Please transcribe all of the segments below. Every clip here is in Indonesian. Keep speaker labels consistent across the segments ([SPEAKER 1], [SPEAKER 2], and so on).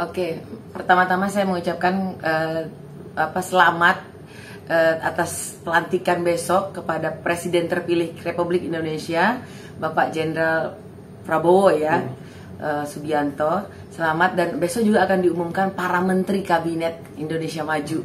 [SPEAKER 1] Oke, pertama-tama saya mengucapkan selamat atas pelantikan besok kepada Presiden terpilih Republik Indonesia, Bapak Jenderal Prabowo ya, Subianto. Selamat, dan besok juga akan diumumkan para Menteri Kabinet Indonesia Maju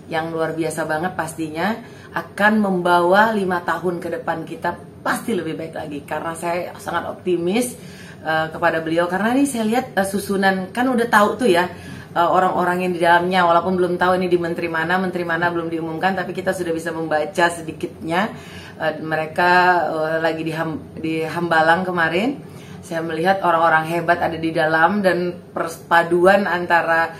[SPEAKER 1] yang luar biasa banget, pastinya akan membawa 5 tahun ke depan kita pasti lebih baik lagi, karena saya sangat optimis kepada beliau, karena ini saya lihat susunan kan udah tahu tuh ya orang-orang yang di dalamnya, walaupun belum tahu ini di menteri mana belum diumumkan, tapi kita sudah bisa membaca sedikitnya. Mereka lagi di Hambalang kemarin, saya melihat orang-orang hebat ada di dalam, dan perpaduan antara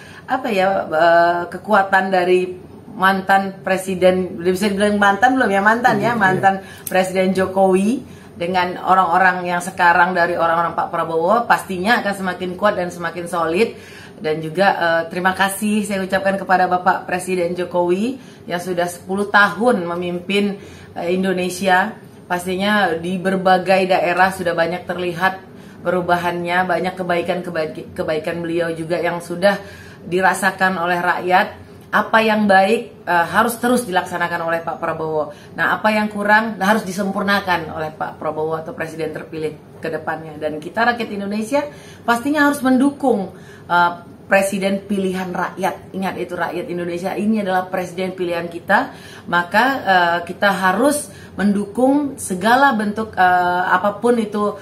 [SPEAKER 1] kekuatan dari mantan presiden, bisa dibilang mantan belum ya, mantan Presiden Jokowi dengan orang-orang yang sekarang dari orang-orang Pak Prabowo, pastinya akan semakin kuat dan semakin solid. Dan juga terima kasih saya ucapkan kepada Bapak Presiden Jokowi yang sudah 10 tahun memimpin Indonesia. Pastinya di berbagai daerah sudah banyak terlihat perubahannya, banyak kebaikan beliau juga yang sudah dirasakan oleh rakyat. Apa yang baik harus terus dilaksanakan oleh Pak Prabowo. Nah, apa yang kurang harus disempurnakan oleh Pak Prabowo atau Presiden terpilih ke depannya. Dan kita rakyat Indonesia pastinya harus mendukung Presiden pilihan rakyat. Ingat, itu rakyat Indonesia, ini adalah Presiden pilihan kita. Maka kita harus mendukung segala bentuk apapun itu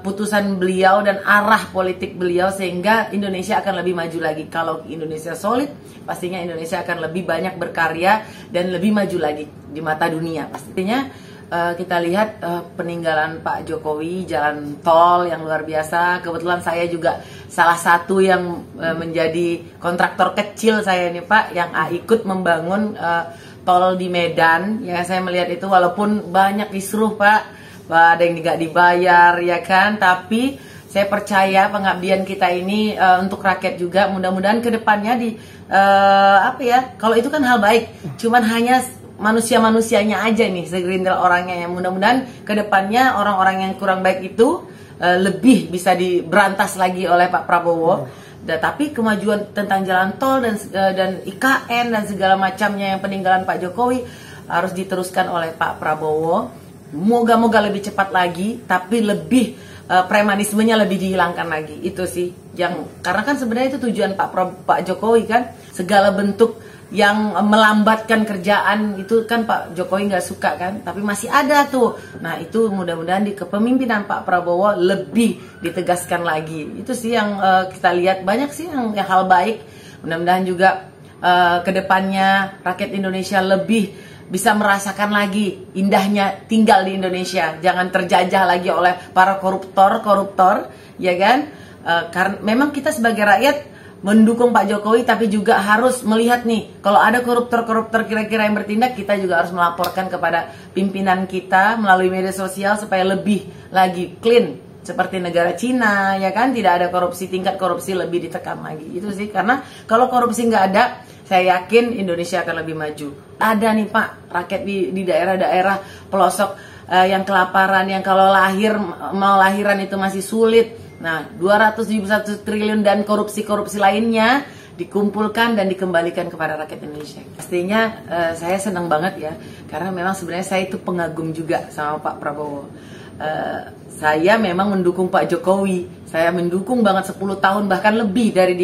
[SPEAKER 1] putusan beliau dan arah politik beliau, sehingga Indonesia akan lebih maju lagi. Kalau Indonesia solid, pastinya Indonesia akan lebih banyak berkarya dan lebih maju lagi di mata dunia. Pastinya kita lihat peninggalan Pak Jokowi, jalan tol yang luar biasa. Kebetulan saya juga salah satu yang menjadi kontraktor kecil saya ini Pak, yang ikut membangun tol di Medan. Ya, saya melihat itu walaupun banyak kisruh Pak, ada yang nggak dibayar ya kan, tapi saya percaya pengabdian kita ini untuk rakyat juga. Mudah-mudahan kedepannya kalau itu kan hal baik, cuman hanya manusia-manusianya aja nih, segerindel orangnya, yang mudah-mudahan kedepannya orang-orang yang kurang baik itu lebih bisa diberantas lagi oleh Pak Prabowo. Tapi kemajuan tentang jalan tol dan IKN dan segala macamnya yang peninggalan Pak Jokowi harus diteruskan oleh Pak Prabowo. Moga-moga lebih cepat lagi, tapi lebih premanismenya lebih dihilangkan lagi. Itu sih yang, karena kan sebenarnya itu tujuan Pak Jokowi kan, segala bentuk yang melambatkan kerjaan itu kan Pak Jokowi nggak suka kan, tapi masih ada tuh. Nah, itu mudah-mudahan di kepemimpinan Pak Prabowo lebih ditegaskan lagi. Itu sih yang kita lihat, banyak sih yang hal baik. Mudah-mudahan juga kedepannya rakyat Indonesia lebih bisa merasakan lagi indahnya tinggal di Indonesia, jangan terjajah lagi oleh para koruptor, ya kan? Karena memang kita sebagai rakyat mendukung Pak Jokowi, tapi juga harus melihat nih, kalau ada koruptor kira-kira yang bertindak, kita juga harus melaporkan kepada pimpinan kita melalui media sosial supaya lebih lagi clean seperti negara Cina, ya kan? Tidak ada korupsi, tingkat korupsi lebih ditekan lagi. Itu sih, karena kalau korupsi nggak ada, saya yakin Indonesia akan lebih maju. Ada nih Pak, rakyat di daerah-daerah pelosok yang kelaparan, yang kalau mau lahiran itu masih sulit. Nah, 271 triliun dan korupsi-korupsi lainnya dikumpulkan dan dikembalikan kepada rakyat Indonesia. Pastinya saya senang banget ya, karena memang sebenarnya saya itu pengagum juga sama Pak Prabowo. Saya memang mendukung Pak Jokowi. Saya mendukung banget 10 tahun, bahkan lebih dari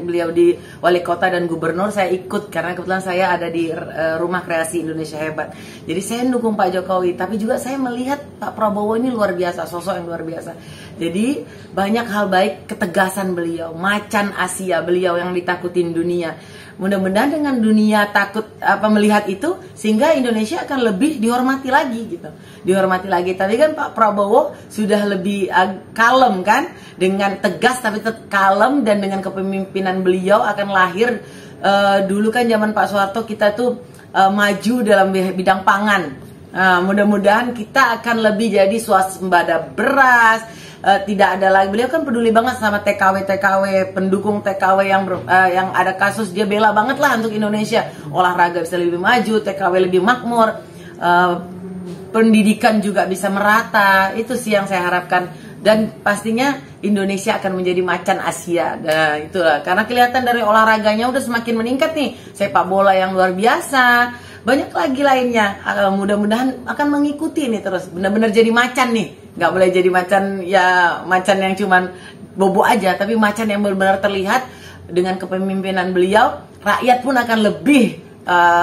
[SPEAKER 1] beliau di wali kota dan gubernur. Saya ikut karena kebetulan saya ada di Rumah Kreasi Indonesia Hebat. Jadi saya mendukung Pak Jokowi, tapi juga saya melihat Pak Prabowo ini luar biasa, sosok yang luar biasa. Jadi banyak hal baik, ketegasan beliau, macan Asia beliau yang ditakutin dunia. Mudah-mudahan dengan dunia takut melihat itu, sehingga Indonesia akan lebih dihormati lagi gitu. Dihormati lagi. Tapi kan Pak Prabowo sudah lebih kalem kan, dengan tegas tapi tetap kalem, dan dengan kepemimpinan beliau akan lahir dulu kan zaman Pak Soeharto kita tuh maju dalam bidang pangan. Mudah-mudahan kita akan lebih jadi swasembada beras. Tidak ada lagi, beliau kan peduli banget sama TKW, pendukung TKW yang ada kasus, dia bela banget lah untuk Indonesia, olahraga bisa lebih maju, TKW lebih makmur, pendidikan juga bisa merata. Itu sih yang saya harapkan dan pastinya Indonesia akan menjadi macan Asia. Nah, itulah karena kelihatan dari olahraganya udah semakin meningkat nih, sepak bola yang luar biasa, banyak lagi lainnya. Mudah-mudahan akan mengikuti nih terus, benar-benar jadi macan nih, nggak boleh jadi macan ya macan yang cuman bobo aja, tapi macan yang benar-benar terlihat. Dengan kepemimpinan beliau, rakyat pun akan lebih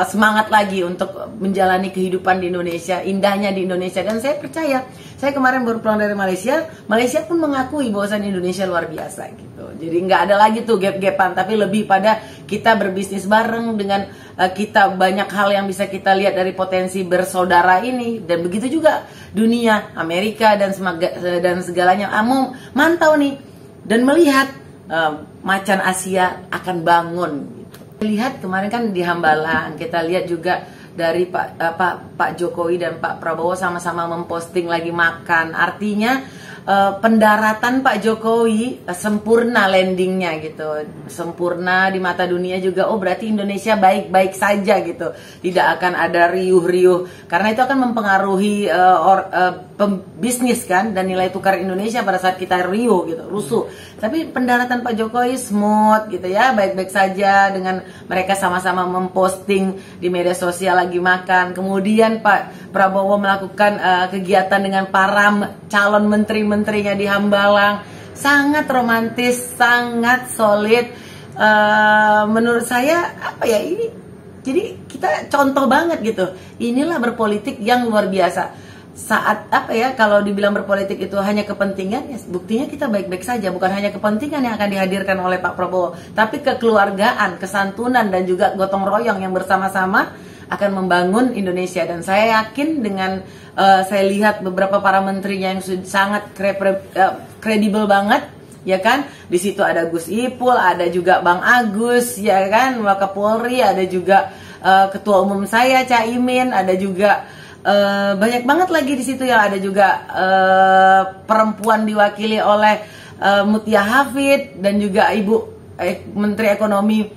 [SPEAKER 1] semangat lagi untuk menjalani kehidupan di Indonesia, indahnya di Indonesia. Dan saya percaya, saya kemarin baru pulang dari Malaysia, Malaysia pun mengakui bahwasan Indonesia luar biasa gitu. Jadi nggak ada lagi tuh gap-gapan, tapi lebih pada kita berbisnis bareng dengan kita banyak hal yang bisa kita lihat dari potensi bersaudara ini. Dan begitu juga dunia, Amerika dan segalanya. Mau mantau nih dan melihat macan Asia akan bangun gitu. Lihat kemarin kan di Hambalang, kita lihat juga dari Pak Jokowi dan Pak Prabowo sama-sama memposting lagi makan. Artinya pendaratan Pak Jokowi sempurna, landingnya gitu, sempurna di mata dunia juga. Oh berarti Indonesia baik-baik saja gitu, tidak akan ada riuh-riuh, karena itu akan mempengaruhi bisnis kan, dan nilai tukar Indonesia pada saat kita riuh gitu, rusuh. Tapi pendaratan Pak Jokowi smooth gitu ya, baik-baik saja dengan mereka sama-sama memposting di media sosial lagi makan. Kemudian Pak Prabowo melakukan kegiatan dengan para calon menterinya di Hambalang, sangat romantis, sangat solid. Menurut saya apa ya ini? Jadi kita contoh banget gitu. Inilah berpolitik yang luar biasa. Saat apa ya, kalau dibilang berpolitik itu hanya kepentingan, ya buktinya kita baik-baik saja. Bukan hanya kepentingan yang akan dihadirkan oleh Pak Prabowo, tapi kekeluargaan, kesantunan, dan juga gotong royong yang bersama-sama akan membangun Indonesia. Dan saya yakin dengan saya lihat beberapa para menterinya yang sangat kredibel banget, ya kan. Di situ ada Gus Ipul, ada juga Bang Agus, ya kan, Wakapolri, ada juga Ketua Umum saya Caimin, ada juga banyak banget lagi di situ yang ada juga perempuan diwakili oleh Mutia Hafid, dan juga Ibu Menteri Ekonomi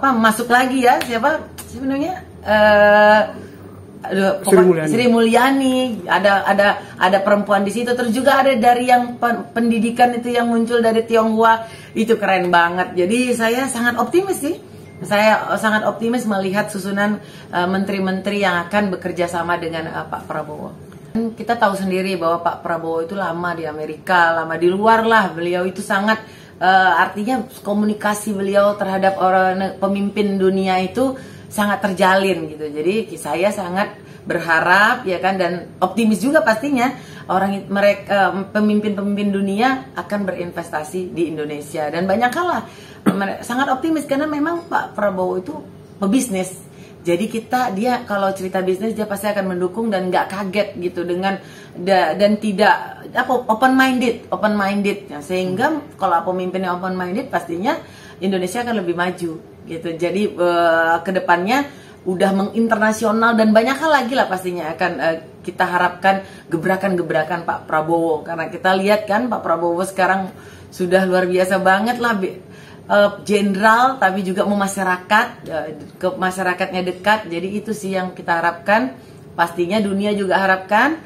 [SPEAKER 1] masuk lagi ya, siapa sebenarnya Sri Mulyani, ada perempuan di situ. Terus juga ada dari yang pendidikan itu yang muncul dari Tionghoa, itu keren banget. Jadi saya sangat optimis sih. Saya sangat optimis melihat susunan menteri-menteri yang akan bekerja sama dengan Pak Prabowo. Kita tahu sendiri bahwa Pak Prabowo itu lama di Amerika, lama di luar lah. Beliau itu sangat artinya komunikasi beliau terhadap orang pemimpin dunia itu sangat terjalin gitu. Jadi saya sangat berharap ya kan, dan optimis juga pastinya mereka pemimpin-pemimpin dunia akan berinvestasi di Indonesia. Dan banyak hal lah sangat optimis karena memang Pak Prabowo itu pebisnis. Jadi dia kalau cerita bisnis dia pasti akan mendukung dan nggak kaget gitu dengan dan tidak open minded ya. Sehingga kalau pemimpinnya open minded pastinya Indonesia akan lebih maju gitu. Jadi kedepannya udah menginternasional dan banyak hal lagi lah pastinya akan kita harapkan gebrakan-gebrakan Pak Prabowo, karena kita lihat kan Pak Prabowo sekarang sudah luar biasa banget lah, jenderal tapi juga mau masyarakat, ke masyarakatnya dekat. Jadi itu sih yang kita harapkan, pastinya dunia juga harapkan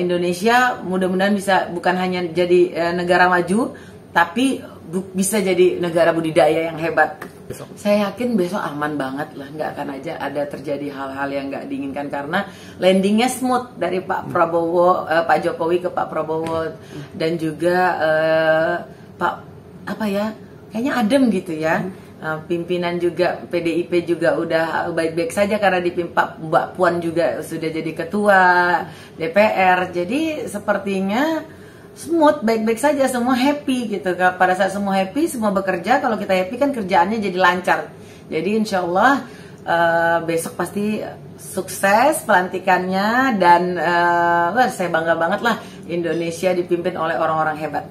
[SPEAKER 1] Indonesia mudah-mudahan bisa bukan hanya jadi negara maju, tapi bisa jadi negara budidaya yang hebat. Saya yakin besok aman banget lah, nggak akan aja ada terjadi hal-hal yang nggak diinginkan, karena landingnya smooth dari Pak Prabowo, Pak Jokowi ke Pak Prabowo, dan juga kayaknya adem gitu ya. Pimpinan juga PDIP juga udah baik-baik saja karena Mbak Puan juga sudah jadi ketua DPR. Jadi sepertinya smooth, baik-baik saja, semua happy gitu. Pada saat semua happy, semua bekerja, kalau kita happy kan kerjaannya jadi lancar. Jadi insya Allah besok pasti sukses pelantikannya, dan saya bangga banget lah Indonesia dipimpin oleh orang-orang hebat.